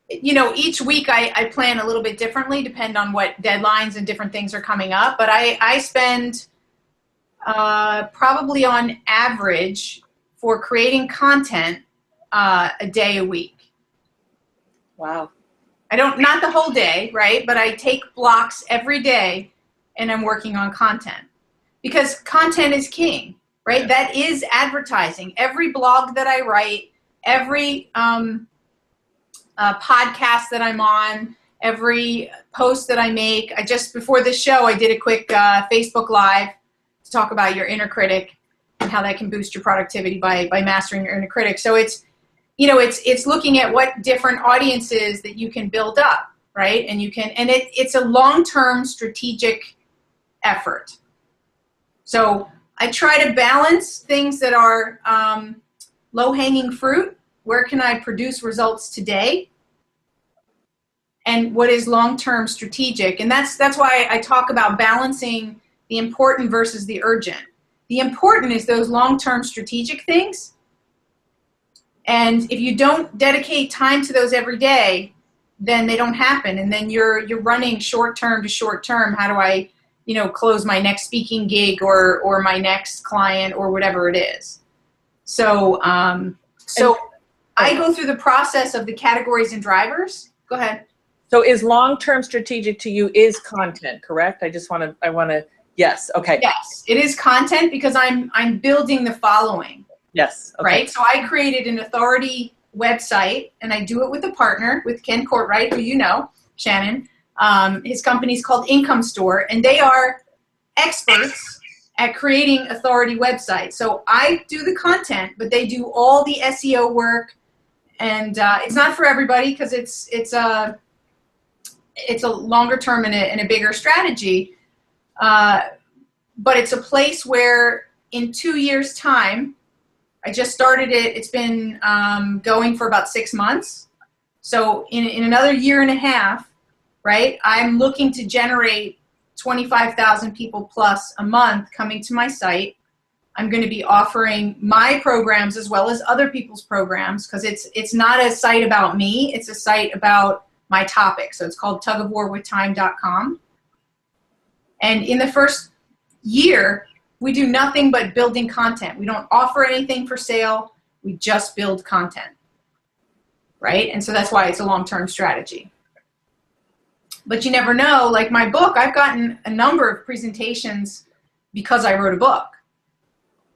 you know, each week I plan a little bit differently, depend on what deadlines and different things are coming up. But I spend probably on average for creating content a day a week. Wow. I don't, not the whole day, right? But I take blocks every day and I'm working on content because content is king, right? Yeah. That is advertising. Every blog that I write, every podcast that I'm on, every post that I make. I just, before this show, I did a quick Facebook Live to talk about your inner critic and how that can boost your productivity by mastering your inner critic. So it's, you know, it's looking at what different audiences that you can build up, right? And you can, and it's a long-term strategic effort. So I try to balance things that are low-hanging fruit. Where can I produce results today? And what is long-term strategic? And that's why I talk about balancing the important versus the urgent. The important is those long-term strategic things. And if you don't dedicate time to those every day, then they don't happen. And then you're running short-term to short-term. How do I, you know, close my next speaking gig or my next client or whatever it is? So, I go through the process of the categories and drivers. Go ahead. So is long-term strategic to you is content, correct? I want to, yes, okay. Yes, it is content because I'm building the following. Yes, okay. Right? So I created an authority website, and I do it with a partner, with Ken Courtwright, who you know, Shannon. His company's called Income Store, and they are experts at creating authority websites. So I do the content, but they do all the SEO work, and it's not for everybody because it's a longer term and a bigger strategy. But it's a place where in 2 years' time, I just started it. It's been going for about 6 months. So in another year and a half, right, I'm looking to generate 25,000 people plus a month coming to my site. I'm going to be offering my programs as well as other people's programs because it's not a site about me. It's a site about my topic. So it's called tugofwarwithtime.com. And in the first year, we do nothing but building content. We don't offer anything for sale. We just build content, right? And so that's why it's a long-term strategy. But you never know. Like my book, I've gotten a number of presentations because I wrote a book.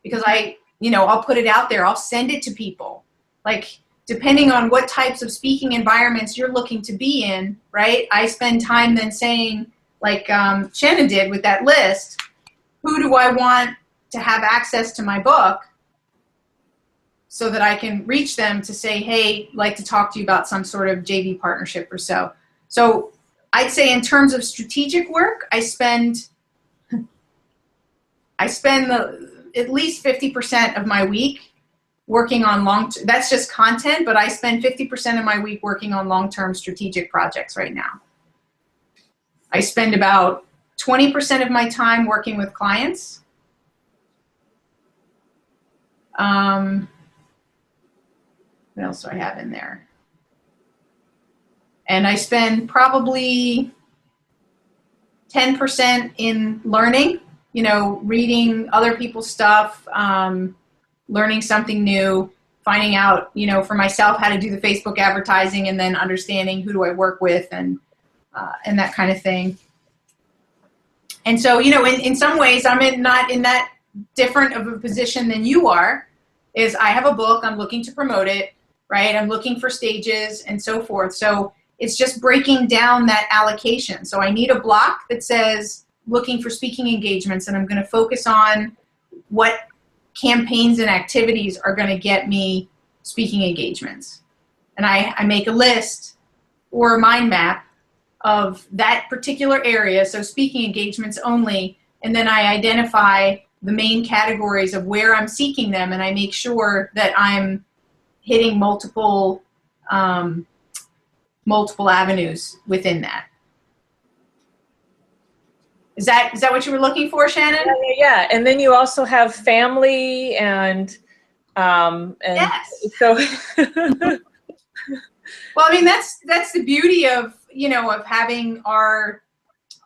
Because I'll put it out there. I'll send it to people. Like depending on what types of speaking environments you're looking to be in, right? I spend time then saying, like Shannon did with that list, who do I want to have access to my book so that I can reach them to say, hey, I'd like to talk to you about some sort of JV partnership or so. So I'd say in terms of strategic work, I spend at least 50% of my week working on that's just content, but I spend 50% of my week working on long-term strategic projects right now. I spend about 20% of my time working with clients. What else do I have in there? And I spend probably 10% in learning, reading other people's stuff, learning something new, finding out, for myself how to do the Facebook advertising and then understanding who do I work with and that kind of thing. And so, in some ways, I'm not in that different of a position than you are, is I have a book, I'm looking to promote it, right? I'm looking for stages and so forth. So it's just breaking down that allocation. So I need a block that says looking for speaking engagements, and I'm going to focus on what campaigns and activities are going to get me speaking engagements. And I make a list or a mind map of that particular area, so speaking engagements only, and then I identify the main categories of where I'm seeking them, and I make sure that I'm hitting multiple avenues within that. Is that what you were looking for, Shannon? Yeah. And then you also have family and yes. So Well, I mean, that's the beauty of, you know, of having our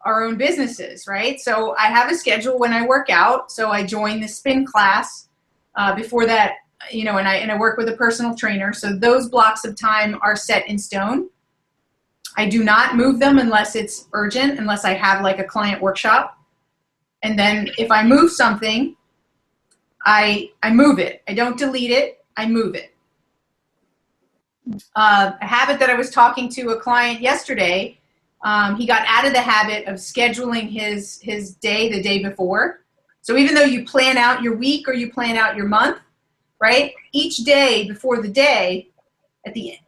own businesses, right? So I have a schedule when I work out. So I join the spin class. Before that, you know, and I work with a personal trainer. So those blocks of time are set in stone. I do not move them unless it's urgent, unless I have like a client workshop. And then if I move something, I move it. I don't delete it. I move it. A habit that I was talking to a client yesterday, he got out of the habit of scheduling his day the day before. So even though you plan out your week or you plan out your month, right? Each day before the day, at the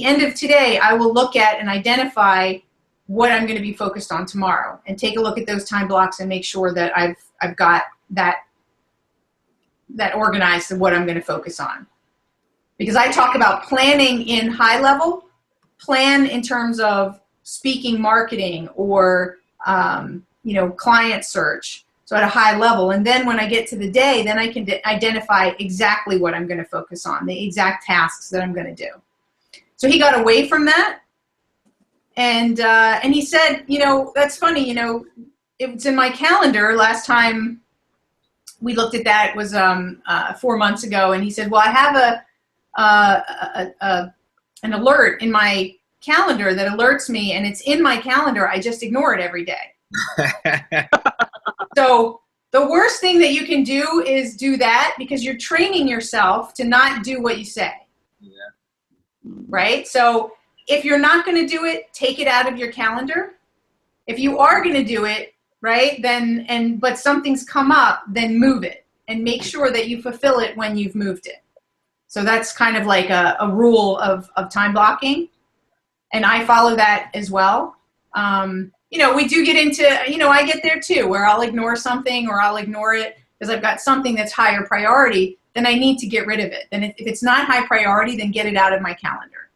end of today, I will look at and identify what I'm going to be focused on tomorrow, and take a look at those time blocks and make sure that I've got that organized of what I'm going to focus on. Because I talk about planning in high level, plan in terms of speaking, marketing, or you know, client search. So at a high level, and then when I get to the day, then I can identify exactly what I'm going to focus on, the exact tasks that I'm going to do. So he got away from that, and he said, you know, that's funny, you know, it's in my calendar. Last time we looked at that was 4 months ago, and he said, well, I have an alert in my calendar that alerts me, and it's in my calendar. I just ignore it every day. So the worst thing that you can do is do that, because you're training yourself to not do what you say. Yeah. Right? So if you're not going to do it, take it out of your calendar. If you are going to do it, right, then but something's come up, then move it and make sure that you fulfill it when you've moved it. So that's kind of like a rule of time blocking. And I follow that as well. You know, we do get into, you know, I get there too, where I'll ignore something, or I'll ignore it because I've got something that's higher priority, then I need to get rid of it. Then if it's not high priority, then get it out of my calendar.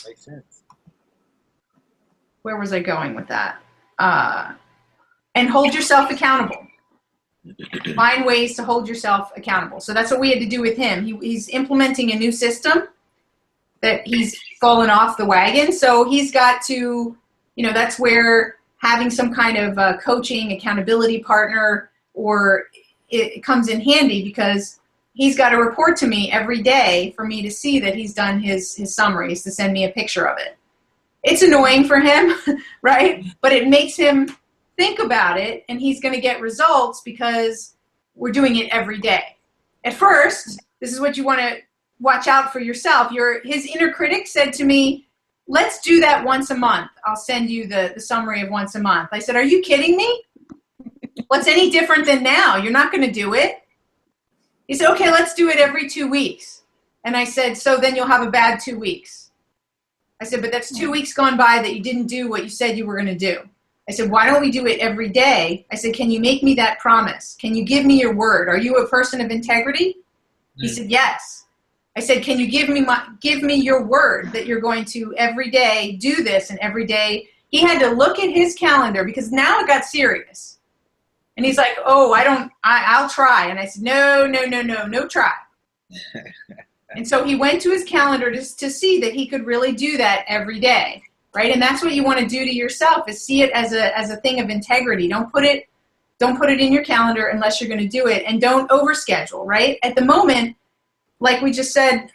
Makes sense. Where was I going with that? And hold yourself accountable. Find ways to hold yourself accountable. So that's what we had to do with him. He's implementing a new system that he's fallen off the wagon. So he's got to, you know, that's where having some kind of coaching, accountability partner, or it comes in handy, because he's got to report to me every day for me to see that he's done his summaries, to send me a picture of it. It's annoying for him, right? But it makes him think about it, and he's going to get results because we're doing it every day. At first, this is what you want to watch out for yourself. His inner critic said to me, let's do that once a month. I'll send you the summary of once a month. I said, are you kidding me? What's any different than now? You're not going to do it. He said, okay, let's do it every 2 weeks. And I said, so then you'll have a bad 2 weeks. I said, but that's 2 weeks gone by that you didn't do what you said you were going to do. I said, why don't we do it every day? I said, can you make me that promise? Can you give me your word? Are you a person of integrity? He said, yes. I said, can you give me your word that you're going to every day do this, and every day? He had to look at his calendar, because now it got serious. And he's like, oh, I'll try. And I said, no try. And so he went to his calendar to see that he could really do that every day, right? And that's what you want to do to yourself, is see it as a thing of integrity. Don't put it in your calendar unless you're going to do it, and don't overschedule, right? At the moment, like we just said,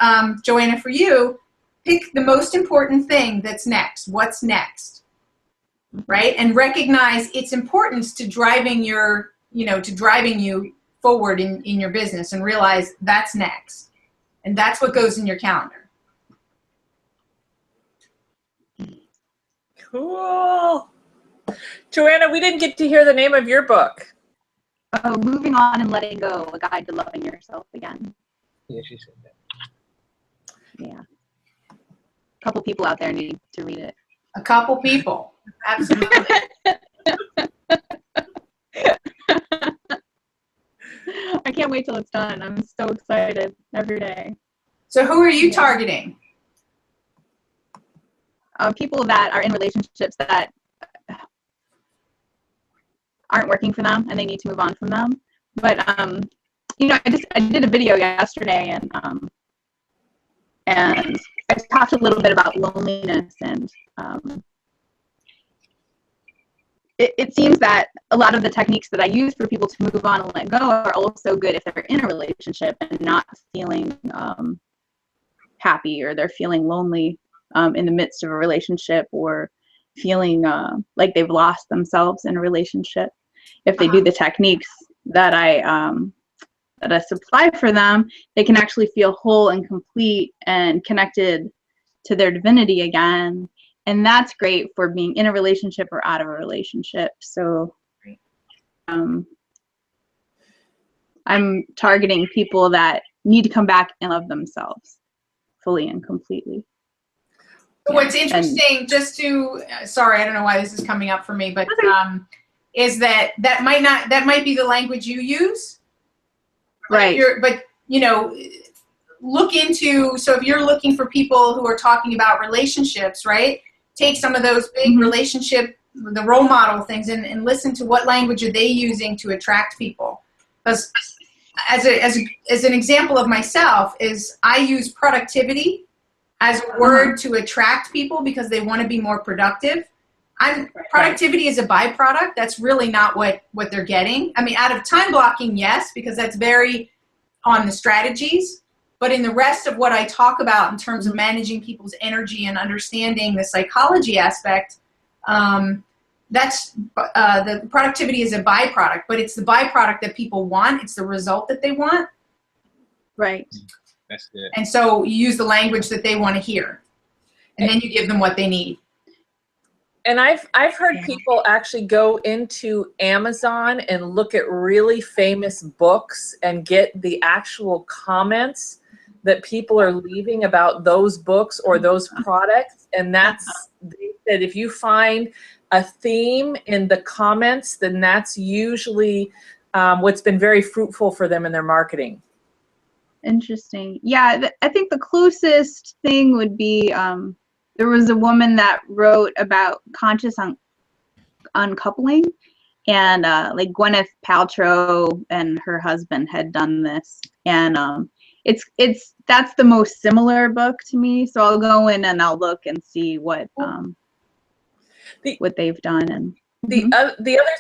Joanna, for you, pick the most important thing that's next. What's next, right? And recognize its importance to driving you forward in your business, and realize that's next. And that's what goes in your calendar. Cool. Joanna, we didn't get to hear the name of your book. Oh, Moving On and Letting Go, A Guide to Loving Yourself Again. Yeah, she said that. Yeah. A couple people out there need to read it. A couple people. Absolutely. I can't wait till it's done. I'm so excited every day. So who are you targeting? People that are in relationships that aren't working for them, and they need to move on from them. But you know, I did a video yesterday, and And I talked a little bit about loneliness, and it seems that a lot of the techniques that I use for people to move on and let go are also good if they're in a relationship and not feeling happy, or they're feeling lonely in the midst of a relationship, or feeling like they've lost themselves in a relationship. If they do the techniques that I supply for them, they can actually feel whole and complete and connected to their divinity again. And that's great for being in a relationship or out of a relationship. So I'm targeting people that need to come back and love themselves fully and completely. What's interesting, sorry, I don't know why this is coming up for me, but is that might be the language you use, right? But you know, look into, so if you're looking for people who are talking about relationships, right? Take some of those big relationship, the role model things, and listen to what language are they using to attract people. Because as an example of myself, is I use productivity as a word to attract people because they want to be more productive. Productivity is a byproduct. That's really not what they're getting. I mean, out of time blocking, yes, because that's very on the strategies. But in the rest of what I talk about in terms of managing people's energy and understanding the psychology aspect, that's the productivity is a byproduct, but it's the byproduct that people want. It's the result that they want. Right. That's good. And so you use the language that they want to hear, and then you give them what they need. And I've heard people actually go into Amazon and look at really famous books and get the actual comments that people are leaving about those books or those products. And that's, they said, if you find a theme in the comments, then that's usually what's been very fruitful for them in their marketing. Interesting. Yeah, I think the closest thing would be there was a woman that wrote about conscious uncoupling, and like Gwyneth Paltrow and her husband had done this, and that's the most similar book to me. So I'll go in and I'll look and see what they've done. And the other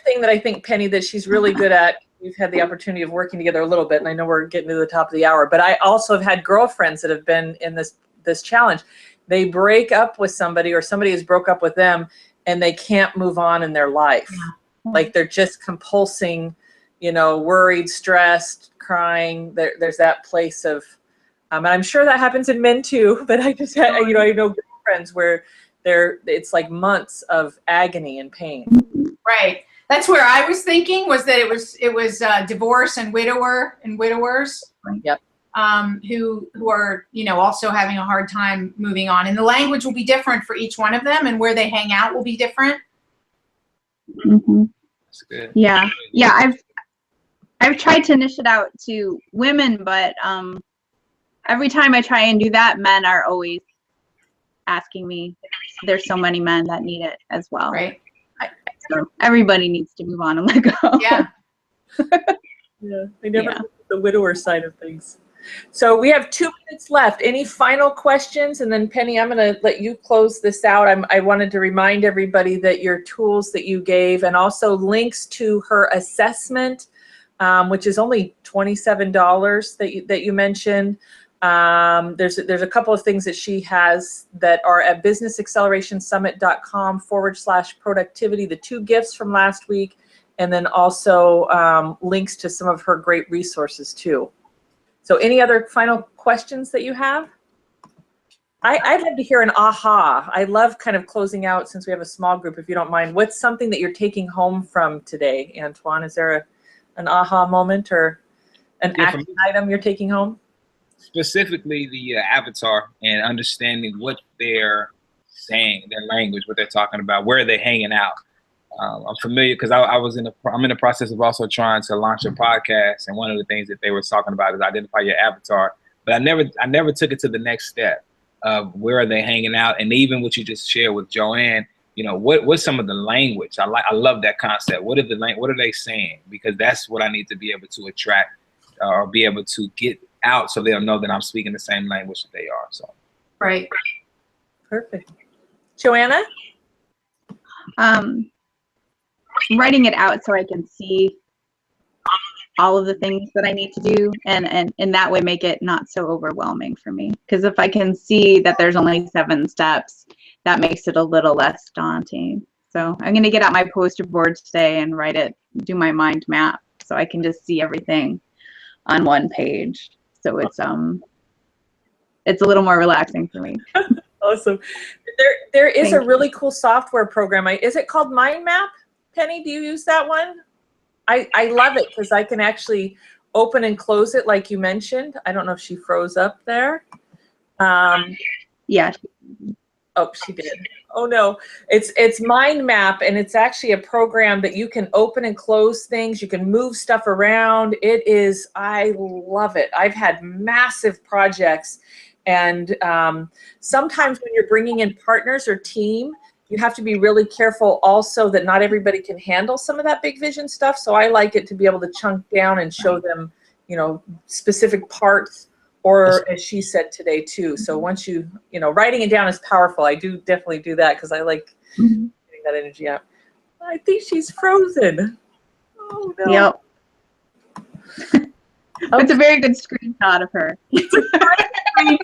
thing that I think, Penny, that she's really good at, we've had the opportunity of working together a little bit, and I know we're getting to the top of the hour, but I also have had girlfriends that have been in this challenge. They break up with somebody, or somebody has broke up with them, and they can't move on in their life. Yeah. Like they're just compulsing, worried, stressed, crying. There's that place of, and I'm sure that happens in men too, but I just had, I know girlfriends where it's like months of agony and pain. Right. That's where I was thinking, was that it was divorce and widowers. Yep. Who are, also having a hard time moving on. And the language will be different for each one of them, and where they hang out will be different. Mm-hmm. That's good. Yeah. Yeah. I've tried to niche it out to women, but every time I try and do that, men are always asking me. There's so many men that need it as well. Right. So everybody needs to move on and let go. Yeah. Yeah. I never looked at the widower side of things. So we have 2 minutes left. Any final questions? And then Penny, I'm going to let you close this out. I wanted to remind everybody that your tools that you gave, and also links to her assessment, which is only $27 that you mentioned. There's a couple of things that she has that are at businessaccelerationsummit.com/productivity, the 2 gifts from last week, and then also links to some of her great resources too. So any other final questions that you have? I'd love to hear an aha. I love kind of closing out, since we have a small group, if you don't mind. What's something that you're taking home from today, Antoine? Is there an aha moment or an action item you're taking home? Specifically the avatar, and understanding what they're saying, their language, what they're talking about, where they're hanging out. I'm familiar because I'm in the process of also trying to launch a podcast, and one of the things that they were talking about is identify your avatar. But I never took it to the next step of where are they hanging out, and even what you just shared with Joanne. What's some of the language? I love that concept. What are they saying? Because that's what I need to be able to attract or be able to get out so they'll know that I'm speaking the same language that they are. So. Right. Perfect. Joanna? Writing it out so I can see all of the things that I need to do, and in that way make it not so overwhelming for me. Because if I can see that there's only 7 steps, that makes it a little less daunting. So I'm going to get out my poster board today and write it, do my mind map, so I can just see everything on one page. So it's a little more relaxing for me. Awesome. There is a really cool software program. Is it called Mind Map? Penny, do you use that one? I love it because I can actually open and close it like you mentioned. I don't know if she froze up there. Yeah. Oh, she did. Oh no, it's Mind Map, and it's actually a program that you can open and close things. You can move stuff around. I love it. I've had massive projects, and sometimes when you're bringing in partners or team, you have to be really careful also that not everybody can handle some of that big vision stuff. So I like it to be able to chunk down and show them, specific parts, or as she said today too. So once writing it down is powerful. I do definitely do that because I like getting that energy out. I think she's frozen. Oh no. Yep. It's a very good screenshot of her. It's a great screenshot.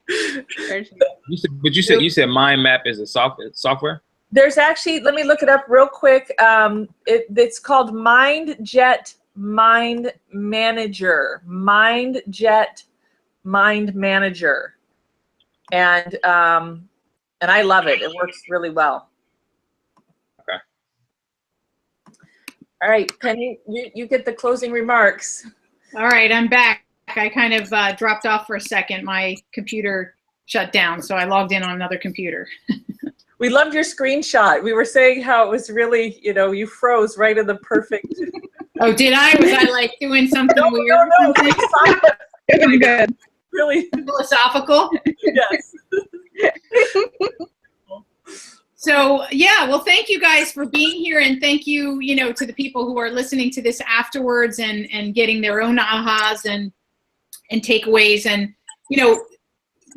You said Mind Map is a software? There's actually, let me look it up real quick. It's called MindJet Mind Manager. MindJet Mind Manager. And I love it. It works really well. Okay. All right, Penny, you get the closing remarks. All right, I'm back. I kind of dropped off for a second. My computer shut down, so I logged in on another computer. We loved your screenshot. We were saying how it was really, you froze right in the perfect. Oh, did I? Was I like doing something weird? No. It was good. Really Philosophical? Yes. So yeah, well, thank you guys for being here, and thank you, to the people who are listening to this afterwards and getting their own ahas and takeaways. And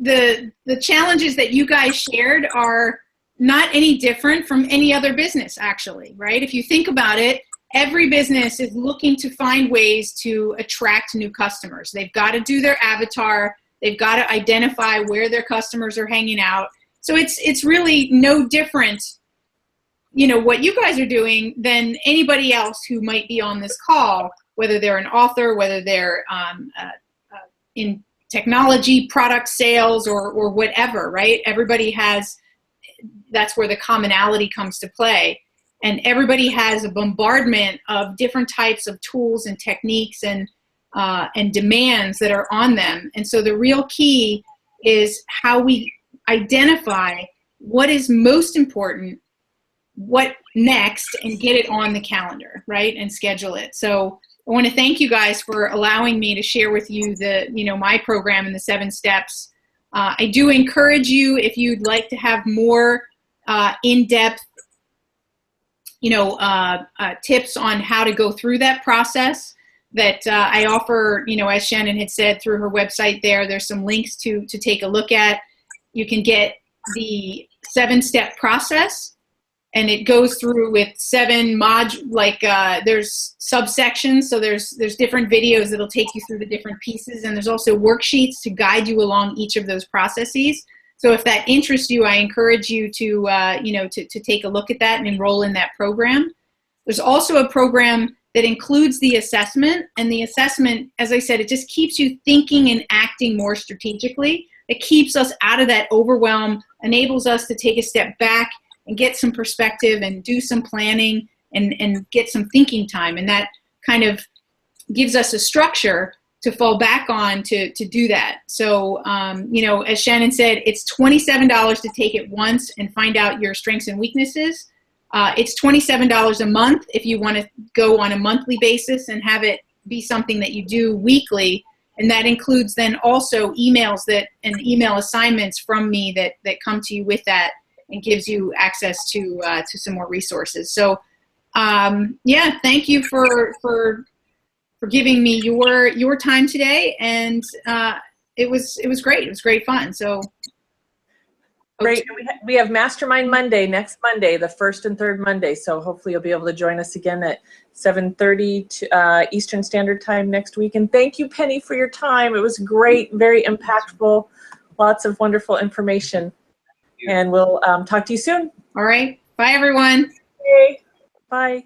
the challenges that you guys shared are not any different from any other business, actually, right? If you think about it, every business is looking to find ways to attract new customers. They've got to do their avatar. They've got to identify where their customers are hanging out. So it's really no different, what you guys are doing than anybody else who might be on this call, whether they're an author, whether they're in technology, product sales, or whatever, right? Everybody that's where the commonality comes to play. And everybody has a bombardment of different types of tools and techniques and demands that are on them. And so the real key is how we identify what is most important, what next, and get it on the calendar, right? And schedule it. So I want to thank you guys for allowing me to share with you my program and the 7 steps. I do encourage you, if you'd like to have more in-depth, tips on how to go through that process, that I offer, as Shannon had said, through her website there's some links to take a look at. You can get the 7-step process, and it goes through with 7 there's subsections. So there's different videos that'll take you through the different pieces, and there's also worksheets to guide you along each of those processes. So if that interests you, I encourage you to take a look at that and enroll in that program. There's also a program that includes the assessment, and the assessment, as I said, it just keeps you thinking and acting more strategically. It keeps us out of that overwhelm, enables us to take a step back and get some perspective and do some planning and get some thinking time. And that kind of gives us a structure to fall back on to do that. So, as Shannon said, it's $27 to take it once and find out your strengths and weaknesses. It's $27 a month if you want to go on a monthly basis and have it be something that you do weekly. And that includes then also emails and email assignments from me that come to you with that and gives you access to some more resources. So, thank you for giving me your time today, and it was great. It was great fun. So great. We have Mastermind Monday next Monday, the first and third Monday. So hopefully you'll be able to join us again at 7:30 Eastern Standard Time next week. And thank you, Penny, for your time. It was great, very impactful, lots of wonderful information. And we'll talk to you soon. All right. Bye, everyone. Okay. Bye.